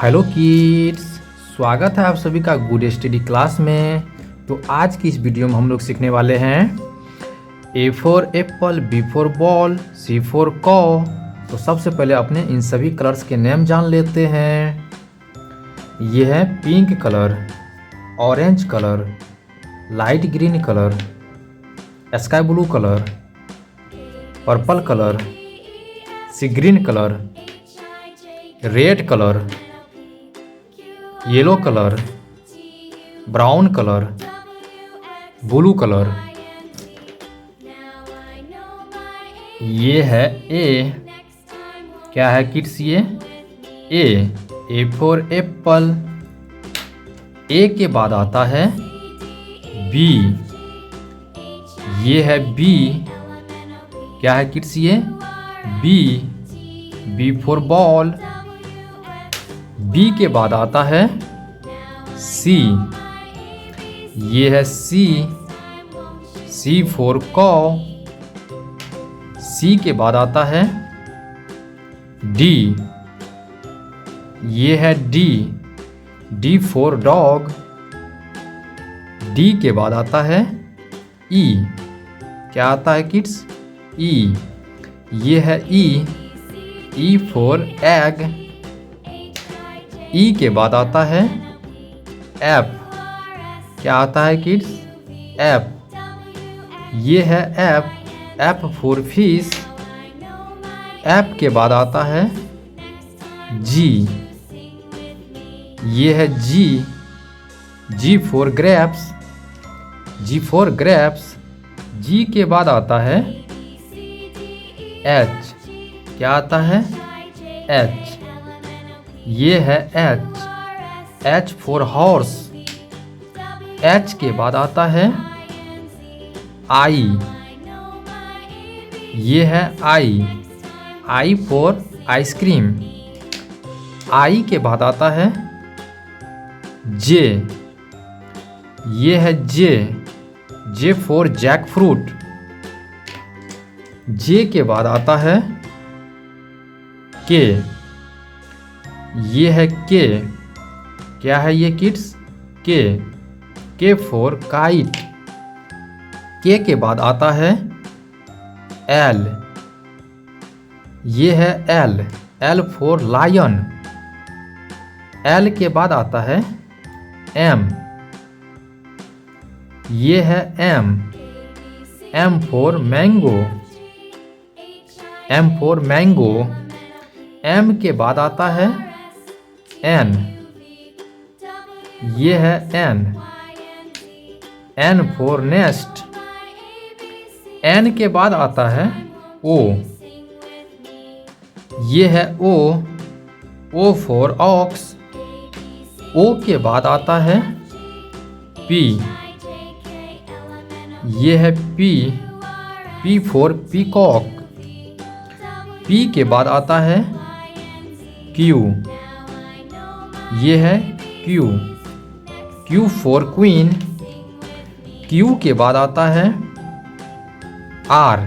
Hello kids, स्वागत है आप सभी का गुड स्टडी क्लास में। तो आज की इस वीडियो में हम लोग सीखने वाले हैं A for apple, B for ball, C for cow. तो सबसे पहले अपने इन सभी कलर्स के नेम जान लेते हैं। ये है pink colour, orange colour, light green colour, sky blue colour, purple colour, sea green colour, red colour, yellow colour, brown colour, blue colour. ये है ए। क्या है किड्स ये? ए फॉर एप्पल। ए के बाद आता है बी। ये है बी। क्या है किड्स ये? B for ball. बी के बाद आता है सी। ये है सी फॉर कॉ। सी के बाद आता है डी। ये है डी फॉर डॉग। डी के बाद आता है ई। क्या आता है किड्स? ई। ये है ई फॉर एग। ई के बाद आता है एफ। क्या आता है किड्स? एफ। ये है एफ फॉर फिश। एफ के बाद आता है जी। ये है जी फॉर ग्रेप्स। जी के बाद आता है एच। क्या आता है? एच। ये है एच फॉर हॉर्स। एच के बाद आता है आई। ये है आई फॉर आइसक्रीम। आई के बाद आता है जे। ये है जे फॉर जैक फ्रूट। जे के बाद आता है के। ये है के। क्या है ये किड्स? के फॉर काइट। के बाद आता है एल। ये है एल फॉर लायन। एल के बाद आता है एम। ये है एम फॉर मैंगो। एम के बाद आता है एन। ये है एन फॉर नेस्ट। एन के बाद आता है ओ। ये है ओ फॉर ऑक्स। ओ के बाद आता है पी। ये है पी फॉर पीकॉक। पी के बाद आता है क्यू। ये है क्यू फॉर क्वीन। क्यू के बाद आता है आर।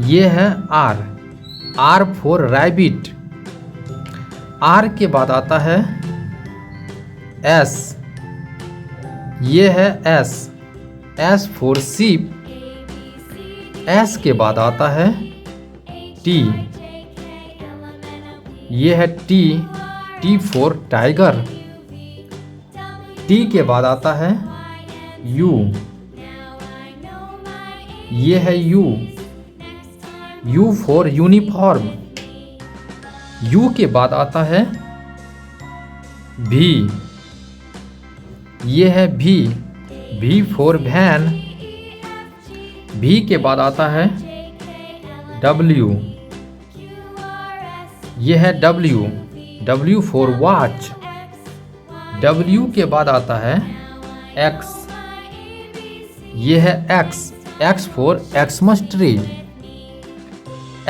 ये है आर फॉर रैबिट। आर के बाद आता है एस। ये है एस फॉर सीप। एस के बाद आता है टी। ये है टी फॉर टाइगर। टी के बाद आता है यू। ये है यू फॉर यूनिफॉर्म। यू के बाद आता है भी। ये है भी फॉर वैन। भी के बाद आता है डब्ल्यू। ये है डब्ल्यू फॉर वॉच। डब्ल्यू के बाद आता है एक्स। ये है x for Xmas tree.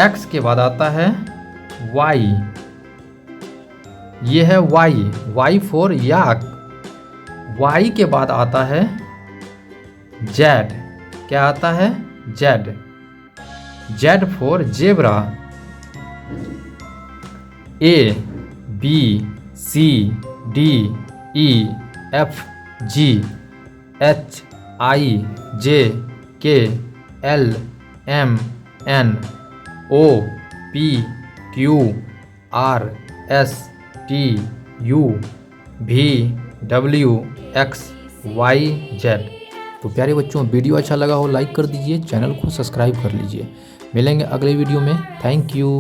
X के बाद आता है वाई। ये है वाई फॉर याक। वाई के बाद आता है जेड। क्या आता है? Z for zebra. B C D E F G H I J K L M N O P Q R S T U V W X Y Z. तो प्यारे बच्चों, वीडियो अच्छा लगा हो लाइक कर दीजिए, चैनल को subscribe कर लीजिए। मिलेंगे अगले वीडियो में। Thank you.